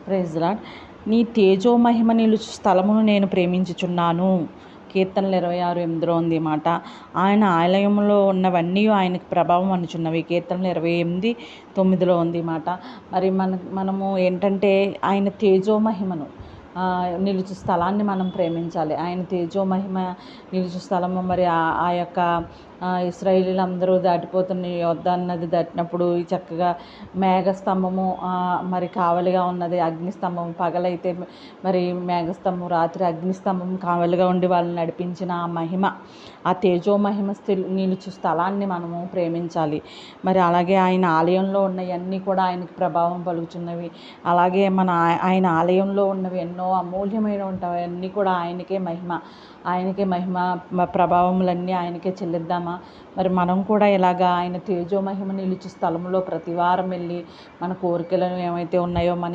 Praise lord. నీ తేజోమహిమ నిలుచు స్థలమును నేను ప్రేమించుచున్నాను. కీర్తనలు 26:8 ఉంది మాట. ఆయన ఆలయంలో ఉన్నవన్నీ ఆయనకు ప్రభావం అనుచున్నవి. కీర్తనలు 28:9 ఉంది మాట. మరి మనము ఏంటంటే ఆయన తేజోమహిమను నిలుచు స్థలాన్ని మనం ప్రేమించాలి. ఆయన తేజోమహిమ నిలుచు స్థలము మరి ఆ యొక్క ఇశ్రాయేలీయులందరూ దాటిపోతున్న యొర్దాను నది దాటినప్పుడు చక్కగా మేఘస్తంభము మరి కావలిగా ఉన్నది. అగ్నిస్తంభం పగలైతే మరి మేఘస్తంభం, రాత్రి అగ్నిస్తంభం కావలిగా ఉండి వాళ్ళని నడిపించిన ఆ మహిమ, ఆ తేజోమహిమ నిలుచు స్థలాన్ని మనము ప్రేమించాలి. మరి అలాగే ఆయన ఆలయంలో ఉన్నవన్నీ కూడా ఆయనకు ప్రభావం పలుకుతున్నవి. అలాగే ఆయన ఆలయంలో ఉన్నవి ఎన్నో అమూల్యమైన ఉంటాయి, కూడా ఆయనకే మహిమ ప్రభావములన్నీ ఆయనకే చెల్లిద్దామా? మరి మనం కూడా ఇలాగా ఆయన తేజోమహిమ నిలుచు స్థలంలో ప్రతివారం వెళ్ళి మన కోరికలను ఏమైతే ఉన్నాయో మన